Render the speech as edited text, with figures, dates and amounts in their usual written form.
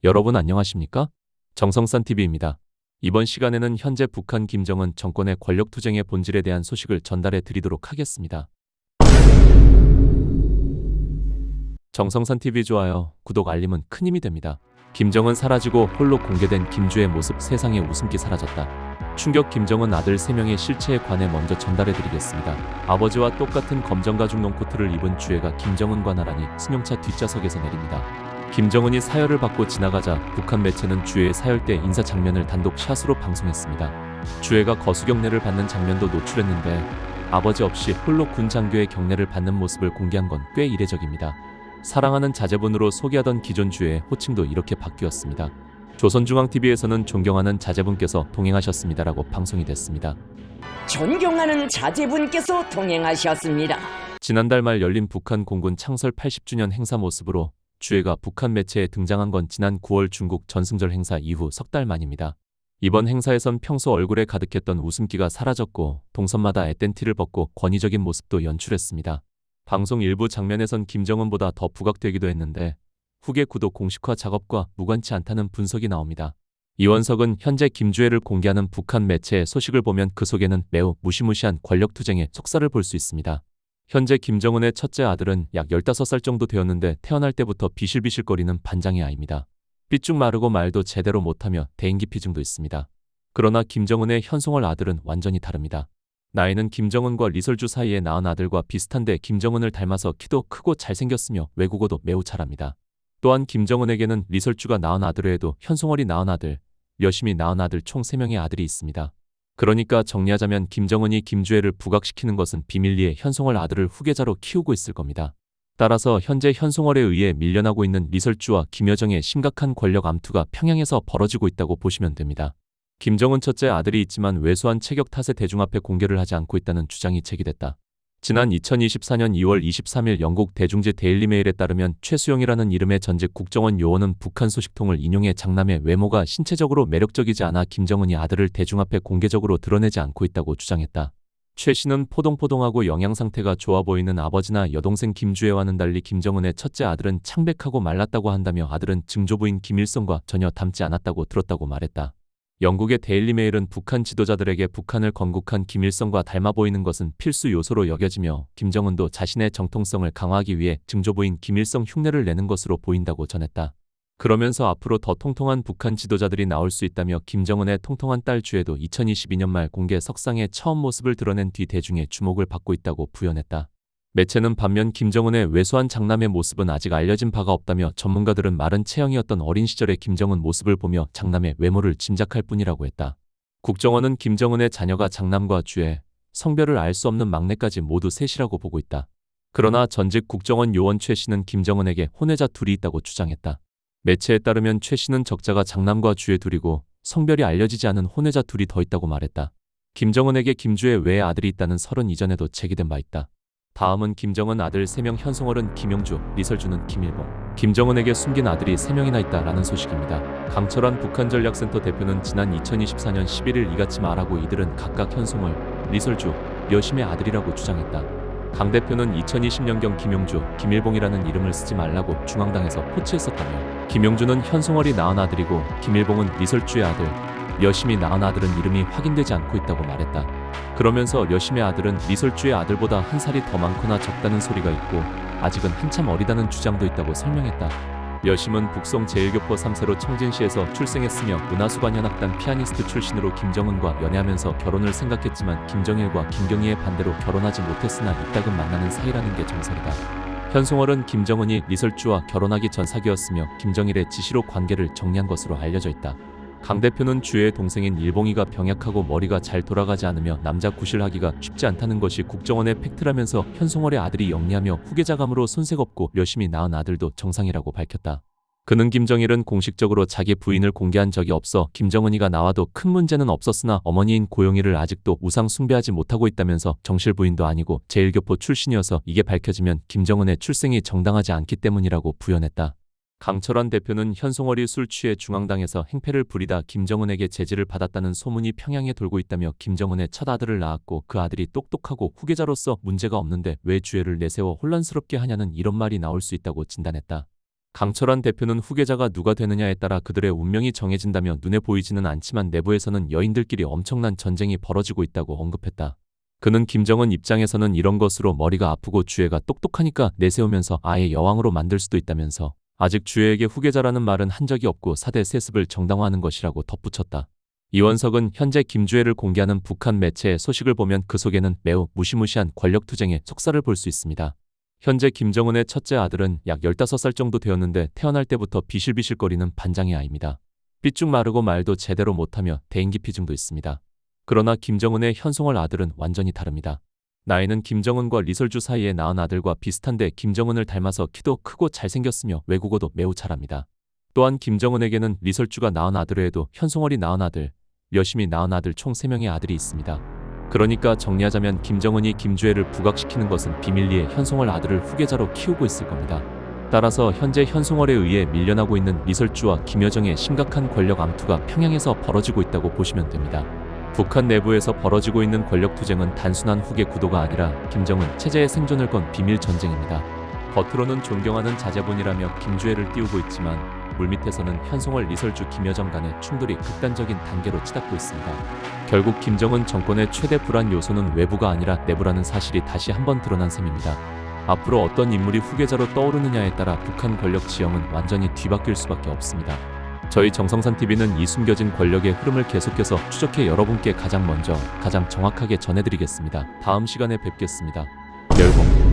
여러분 안녕하십니까? 정성산TV입니다. 이번 시간에는 현재 북한 김정은 정권의 권력투쟁의 본질에 대한 소식을 전달해 드리도록 하겠습니다. 정성산TV 좋아요, 구독, 알림은 큰 힘이 됩니다. 김정은 사라지고 홀로 공개된 김주의 모습, 세상에 웃음기 사라졌다. 충격. 김정은 아들 3명의 실체에 관해 먼저 전달해 드리겠습니다. 아버지와 똑같은 검정가죽 롱코트를 입은 주애가 김정은과 나란히 승용차 뒷좌석에서 내립니다. 김정은이 사열을 받고 지나가자 북한 매체는 주애의 사열 때 인사 장면을 단독 샷으로 방송했습니다. 주애가 거수경례를 받는 장면도 노출했는데 아버지 없이 홀로 군 장교의 경례를 받는 모습을 공개한 건 꽤 이례적입니다. 사랑하는 자제분으로 소개하던 기존 주애의 호칭도 이렇게 바뀌었습니다. 조선중앙TV에서는 존경하는 자제분께서 동행하셨습니다라고 방송이 됐습니다. 존경하는 자제분께서 동행하셨습니다. 지난달 말 열린 북한 공군 창설 80주년 행사 모습으로 주애가 북한 매체에 등장한 건 지난 9월 중국 전승절 행사 이후 석 달 만입니다. 이번 행사에선 평소 얼굴에 가득했던 웃음기가 사라졌고 동선마다 앳된 티를 벗고 권위적인 모습도 연출했습니다. 방송 일부 장면에선 김정은보다 더 부각되기도 했는데 후계 구독 공식화 작업과 무관치 않다는 분석이 나옵니다. 이원석은 현재 김주애를 공개하는 북한 매체의 소식을 보면 그 속에는 매우 무시무시한 권력투쟁의 속살을 볼 수 있습니다. 현재 김정은의 첫째 아들은 약 15살 정도 되었는데 태어날 때부터 비실비실거리는 반장의 아이입니다. 삐쭉 마르고 말도 제대로 못하며 대인기피증도 있습니다. 그러나 김정은의 현송월 아들은 완전히 다릅니다. 나이는 김정은과 리설주 사이에 낳은 아들과 비슷한데 김정은을 닮아서 키도 크고 잘생겼으며 외국어도 매우 잘합니다. 또한 김정은에게는 리설주가 낳은 아들 외에도 현송월이 낳은 아들, 여심이 낳은 아들 총 3명의 아들이 있습니다. 그러니까 정리하자면 김정은이 김주애를 부각시키는 것은 비밀리에 현송월 아들을 후계자로 키우고 있을 겁니다. 따라서 현재 현송월에 의해 밀려나고 있는 리설주와 김여정의 심각한 권력 암투가 평양에서 벌어지고 있다고 보시면 됩니다. 김정은 첫째 아들이 있지만 왜소한 체격 탓에 대중 앞에 공개를 하지 않고 있다는 주장이 제기됐다. 지난 2024년 2월 23일 영국 대중지 데일리메일에 따르면 최수영이라는 이름의 전직 국정원 요원은 북한 소식통을 인용해 장남의 외모가 신체적으로 매력적이지 않아 김정은이 아들을 대중 앞에 공개적으로 드러내지 않고 있다고 주장했다. 최 씨는 포동포동하고 영양 상태가 좋아 보이는 아버지나 여동생 김주애와는 달리 김정은의 첫째 아들은 창백하고 말랐다고 한다며 아들은 증조부인 김일성과 전혀 닮지 않았다고 들었다고 말했다. 영국의 데일리메일은 북한 지도자들에게 북한을 건국한 김일성과 닮아 보이는 것은 필수 요소로 여겨지며 김정은도 자신의 정통성을 강화하기 위해 증조부인 김일성 흉내를 내는 것으로 보인다고 전했다. 그러면서 앞으로 더 통통한 북한 지도자들이 나올 수 있다며 김정은의 통통한 딸 주애도 2022년 말 공개 석상에 처음 모습을 드러낸 뒤 대중의 주목을 받고 있다고 부연했다. 매체는 반면 김정은의 왜소한 장남의 모습은 아직 알려진 바가 없다며 전문가들은 마른 체형이었던 어린 시절의 김정은 모습을 보며 장남의 외모를 짐작할 뿐이라고 했다. 국정원은 김정은의 자녀가 장남과 주애, 성별을 알 수 없는 막내까지 모두 셋이라고 보고 있다. 그러나 전직 국정원 요원 최 씨는 김정은에게 혼외자 둘이 있다고 주장했다. 매체에 따르면 최 씨는 적자가 장남과 주애 둘이고 성별이 알려지지 않은 혼외자 둘이 더 있다고 말했다. 김정은에게 김주애 외에 아들이 있다는 설은 이전에도 제기된 바 있다. 다음은 김정은 아들 3명 현송월은 김용주, 리설주는 김일봉. 김정은에게 숨긴 아들이 3명이나 있다라는 소식입니다. 강철환 북한전략센터 대표는 지난 2024년 11일 이같이 말하고 이들은 각각 현송월, 리설주, 여심의 아들이라고 주장했다. 강 대표는 2020년경 김용주, 김일봉이라는 이름을 쓰지 말라고 중앙당에서 포치했었다며 김용주는 현송월이 낳은 아들이고 김일봉은 리설주의 아들, 여심이 낳은 아들은 이름이 확인되지 않고 있다고 말했다. 그러면서 여심의 아들은 리설주의 아들보다 한 살이 더 많거나 적다는 소리가 있고 아직은 한참 어리다는 주장도 있다고 설명했다. 여심은 북송 제1교포 3세로 청진시에서 출생했으며 문화수반현악단 피아니스트 출신으로 김정은과 연애하면서 결혼을 생각했지만 김정일과 김경희의 반대로 결혼하지 못했으나 이따금 만나는 사이라는 게 정설이다. 현송월은 김정은이 리설주와 결혼하기 전 사귀었으며 김정일의 지시로 관계를 정리한 것으로 알려져 있다. 강 대표는 주애의 동생인 일봉이가 병약하고 머리가 잘 돌아가지 않으며 남자 구실하기가 쉽지 않다는 것이 국정원의 팩트라면서 현송월의 아들이 영리하며 후계자감으로 손색 없고 열심히 낳은 아들도 정상이라고 밝혔다. 그는 김정일은 공식적으로 자기 부인을 공개한 적이 없어 김정은이가 나와도 큰 문제는 없었으나 어머니인 고용희를 아직도 우상 숭배하지 못하고 있다면서 정실 부인도 아니고 제1교포 출신이어서 이게 밝혀지면 김정은의 출생이 정당하지 않기 때문이라고 부연했다. 강철환 대표는 현송월이 술 취해 중앙당에서 행패를 부리다 김정은에게 제지를 받았다는 소문이 평양에 돌고 있다며 김정은의 첫 아들을 낳았고 그 아들이 똑똑하고 후계자로서 문제가 없는데 왜 주애를 내세워 혼란스럽게 하냐는 이런 말이 나올 수 있다고 진단했다. 강철환 대표는 후계자가 누가 되느냐에 따라 그들의 운명이 정해진다며 눈에 보이지는 않지만 내부에서는 여인들끼리 엄청난 전쟁이 벌어지고 있다고 언급했다. 그는 김정은 입장에서는 이런 것으로 머리가 아프고 주애가 똑똑하니까 내세우면서 아예 여왕으로 만들 수도 있다면서 아직 주애에게 후계자라는 말은 한 적이 없고 사대 세습을 정당화하는 것이라고 덧붙였다. 이원석은 현재 김주애를 공개하는 북한 매체의 소식을 보면 그 속에는 매우 무시무시한 권력투쟁의 속살을 볼 수 있습니다. 현재 김정은의 첫째 아들은 약 15살 정도 되었는데 태어날 때부터 비실비실거리는 반장의 아이입니다. 삐쭉 마르고 말도 제대로 못하며 대인기피증도 있습니다. 그러나 김정은의 현송월 아들은 완전히 다릅니다. 나이는 김정은과 리설주 사이에 낳은 아들과 비슷한데 김정은을 닮아서 키도 크고 잘생겼으며 외국어도 매우 잘합니다. 또한 김정은에게는 리설주가 낳은 아들 외에도 현송월이 낳은 아들, 여심이 낳은 아들 총 3명의 아들이 있습니다. 그러니까 정리하자면 김정은이 김주애를 부각시키는 것은 비밀리에 현송월 아들을 후계자로 키우고 있을 겁니다. 따라서 현재 현송월에 의해 밀려나고 있는 리설주와 김여정의 심각한 권력 암투가 평양에서 벌어지고 있다고 보시면 됩니다. 북한 내부에서 벌어지고 있는 권력투쟁은 단순한 후계 구도가 아니라 김정은 체제의 생존을 건 비밀 전쟁입니다. 겉으로는 존경하는 자제분이라며 김주애를 띄우고 있지만 물밑에서는 현송월 리설주 김여정 간의 충돌이 극단적인 단계로 치닫고 있습니다. 결국 김정은 정권의 최대 불안 요소는 외부가 아니라 내부라는 사실이 다시 한번 드러난 셈입니다. 앞으로 어떤 인물이 후계자로 떠오르느냐에 따라 북한 권력 지형은 완전히 뒤바뀔 수밖에 없습니다. 저희 정성산TV는 이 숨겨진 권력의 흐름을 계속해서 추적해 여러분께 가장 먼저 가장 정확하게 전해드리겠습니다. 다음 시간에 뵙겠습니다. 멸공.